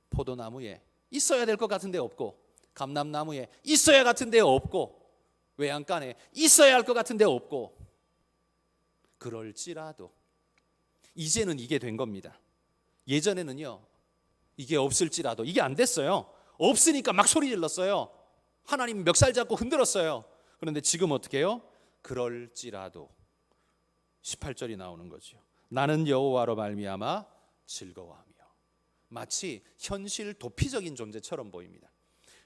포도나무에 있어야 될 것 같은데 없고, 감람나무에 있어야 같은데 없고, 외양간에 있어야 할 것 같은데 없고, 그럴지라도 이제는 이게 된 겁니다. 예전에는요 이게 없을지라도 이게 안 됐어요. 없으니까 막 소리 질렀어요. 하나님 멱살 잡고 흔들었어요. 그런데 지금 어떻게 해요? 그럴지라도 18절이 나오는 거죠. 나는 여호와로 말미암아 즐거워하며. 마치 현실 도피적인 존재처럼 보입니다.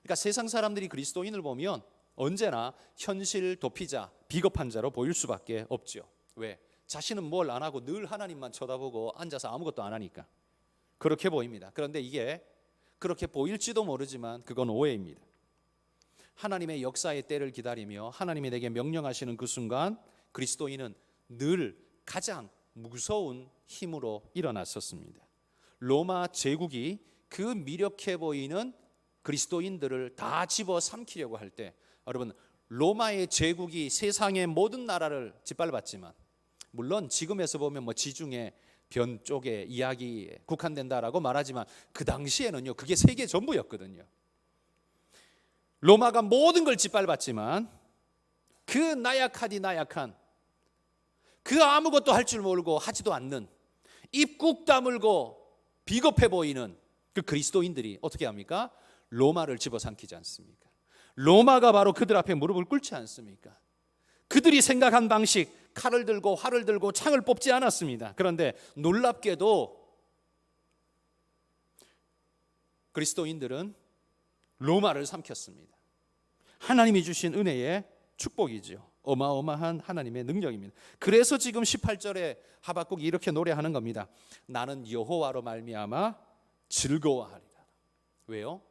그러니까 세상 사람들이 그리스도인을 보면 언제나 현실 도피자, 비겁한 자로 보일 수밖에 없죠. 왜? 자신은 뭘 안 하고 늘 하나님만 쳐다보고 앉아서 아무것도 안 하니까 그렇게 보입니다. 그런데 이게 그렇게 보일지도 모르지만 그건 오해입니다. 하나님의 역사의 때를 기다리며 하나님이 내게 명령하시는 그 순간 그리스도인은 늘 가장 무서운 힘으로 일어났었습니다. 로마 제국이 그 미력해 보이는 그리스도인들을 다 집어삼키려고 할 때, 여러분 로마의 제국이 세상의 모든 나라를 짓밟았지만, 물론 지금에서 보면 뭐 지중해 변 쪽의 이야기에 국한된다라고 말하지만 그 당시에는요 그게 세계 전부였거든요. 로마가 모든 걸 짓밟았지만 그 나약한 그 아무것도 할 줄 모르고 하지도 않는, 입 꾹 다물고 비겁해 보이는 그 그리스도인들이 어떻게 합니까? 로마를 집어삼키지 않습니까? 로마가 바로 그들 앞에 무릎을 꿇지 않습니까? 그들이 생각한 방식, 칼을 들고 활을 들고 창을 뽑지 않았습니다. 그런데 놀랍게도 그리스도인들은 로마를 삼켰습니다. 하나님이 주신 은혜의 축복이죠. 어마어마한 하나님의 능력입니다. 그래서 지금 18절에 하박국이 이렇게 노래하는 겁니다. 나는 여호와로 말미암아 즐거워하리라. 왜요?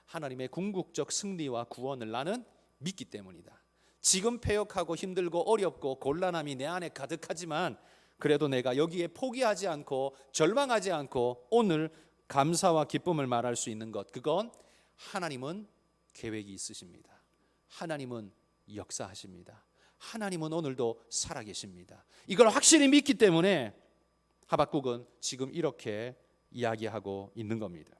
하나님의 궁극적 승리와 구원을 나는 믿기 때문이다. 지금 패역하고 힘들고 어렵고 곤란함이 내 안에 가득하지만 그래도 내가 여기에 포기하지 않고 절망하지 않고 오늘 감사와 기쁨을 말할 수 있는 것, 그건 하나님은 계획이 있으십니다. 하나님은 역사하십니다. 하나님은 오늘도 살아계십니다. 이걸 확실히 믿기 때문에 하박국은 지금 이렇게 이야기하고 있는 겁니다.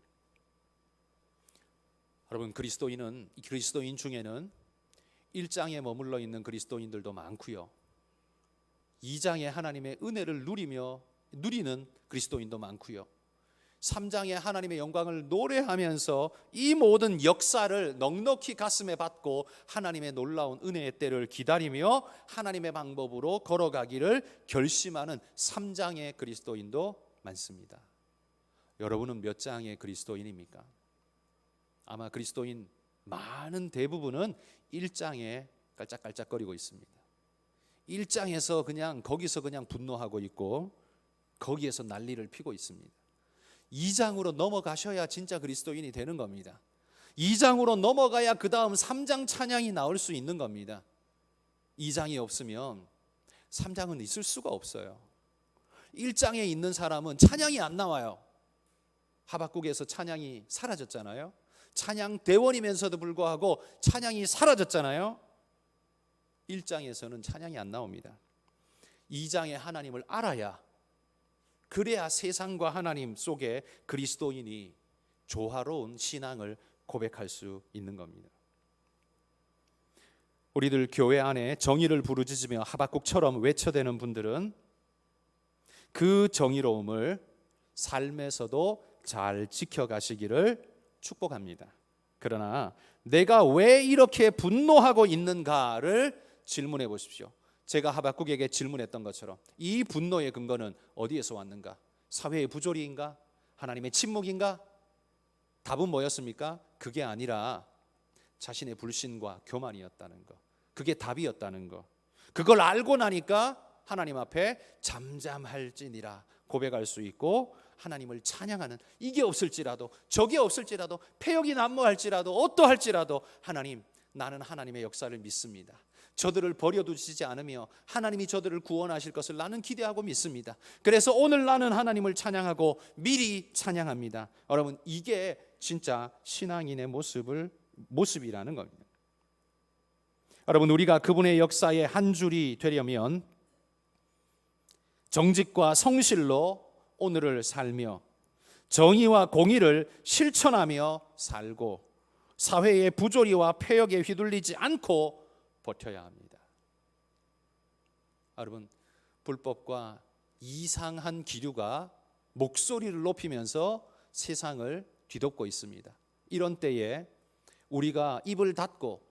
여러분, 그리스도인 중에는 1장에 머물러 있는 그리스도인들도 많고요, 2장에 하나님의 은혜를 누리는 그리스도인도 많고요, 3장에 하나님의 영광을 노래하면서 이 모든 역사를 넉넉히 가슴에 받고 하나님의 놀라운 은혜의 때를 기다리며 하나님의 방법으로 걸어가기를 결심하는 3장의 그리스도인도 많습니다. 여러분은 몇 장의 그리스도인입니까? 아마 그리스도인 많은 대부분은 1장에 깔짝깔짝거리고 있습니다. 1장에서 거기서 분노하고 있고 거기에서 난리를 피고 있습니다. 2장으로 넘어가셔야 진짜 그리스도인이 되는 겁니다. 2장으로 넘어가야 그 다음 3장 찬양이 나올 수 있는 겁니다. 2장이 없으면 3장은 있을 수가 없어요. 1장에 있는 사람은 찬양이 안 나와요. 하박국에서 찬양이 사라졌잖아요. 찬양 대원이면서도 불구하고 찬양이 사라졌잖아요. 1장에서는 찬양이 안 나옵니다. 2장에 하나님을 알아야, 그래야 세상과 하나님 속에 그리스도인이 조화로운 신앙을 고백할 수 있는 겁니다. 우리들 교회 안에 정의를 부르짖으며 하박국처럼 외쳐대는 분들은 그 정의로움을 삶에서도 잘 지켜가시기를 축복합니다. 그러나 내가 왜 이렇게 분노하고 있는가를 질문해 보십시오. 제가 하박국에게 질문했던 것처럼 이 분노의 근거는 어디에서 왔는가? 사회의 부조리인가? 하나님의 침묵인가? 답은 뭐였습니까? 그게 아니라 자신의 불신과 교만이었다는 것, 그게 답이었다는 것. 그걸 알고 나니까 하나님 앞에 잠잠할지니라 고백할 수 있고 하나님을 찬양하는, 이게 없을지라도 저게 없을지라도 패역이 난무할지라도 어떠할지라도 하나님, 나는 하나님의 역사를 믿습니다. 저들을 버려두시지 않으며 하나님이 저들을 구원하실 것을 나는 기대하고 믿습니다. 그래서 오늘 나는 하나님을 찬양하고 미리 찬양합니다. 여러분, 이게 진짜 신앙인의 모습이라는 겁니다. 여러분, 우리가 그분의 역사의 한 줄이 되려면 정직과 성실로 오늘을 살며 정의와 공의를 실천하며 살고 사회의 부조리와 폐역에 휘둘리지 않고 버텨야 합니다. 여러분, 불법과 이상한 기류가 목소리를 높이면서 세상을 뒤덮고 있습니다. 이런 때에 우리가 입을 닫고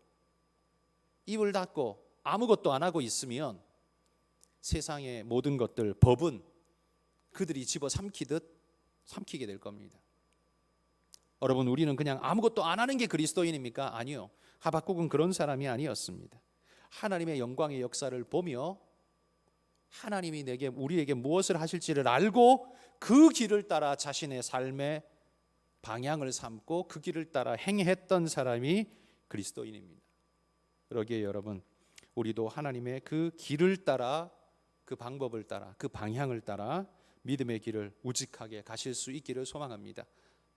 아무것도 안 하고 있으면 세상의 모든 것들, 법은 그들이 삼키게 될 겁니다. 여러분, 우리는 그냥 아무것도 안 하는 게 그리스도인입니까? 아니요. 하박국은 그런 사람이 아니었습니다. 하나님의 영광의 역사를 보며 하나님이 우리에게 무엇을 하실지를 알고 그 길을 따라 자신의 삶의 방향을 삼고 그 길을 따라 행했던 사람이 그리스도인입니다. 그러기에 여러분, 우리도 하나님의 그 길을 따라, 그 방법을 따라, 그 방향을 따라 믿음의 길을 우직하게 가실 수 있기를 소망합니다.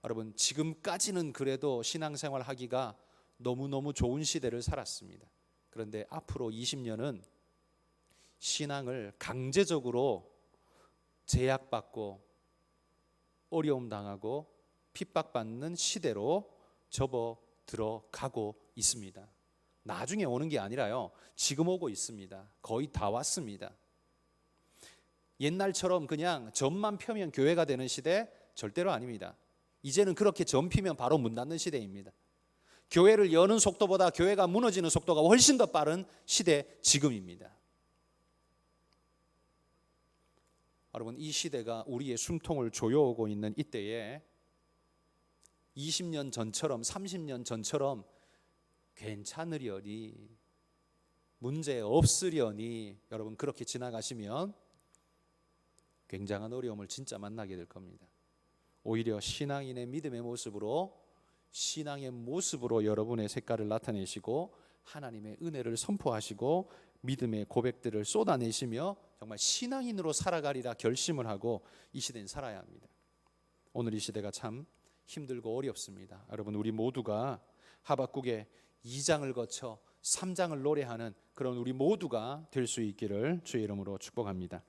여러분, 지금까지는 그래도 신앙생활 하기가 너무너무 좋은 시대를 살았습니다. 그런데 앞으로 20년은 신앙을 강제적으로 제약받고 어려움 당하고 핍박받는 시대로 접어들어가고 있습니다. 나중에 오는 게 아니라요, 지금 오고 있습니다. 거의 다 왔습니다. 옛날처럼 그냥 점만 펴면 교회가 되는 시대 절대로 아닙니다. 이제는 그렇게 점 피면 바로 문 닫는 시대입니다. 교회를 여는 속도보다 교회가 무너지는 속도가 훨씬 더 빠른 시대, 지금입니다. 여러분, 이 시대가 우리의 숨통을 조여오고 있는 이때에 20년 전처럼 30년 전처럼 괜찮으려니, 문제 없으려니 여러분 그렇게 지나가시면 굉장한 어려움을 진짜 만나게 될 겁니다. 오히려 신앙인의 믿음의 모습으로, 신앙의 모습으로 여러분의 색깔을 나타내시고 하나님의 은혜를 선포하시고 믿음의 고백들을 쏟아내시며 정말 신앙인으로 살아가리라 결심을 하고 이 시대는 살아야 합니다. 오늘 이 시대가 참 힘들고 어렵습니다. 여러분, 우리 모두가 하박국의 2장을 거쳐 3장을 노래하는 그런 우리 모두가 될 수 있기를 주의 이름으로 축복합니다.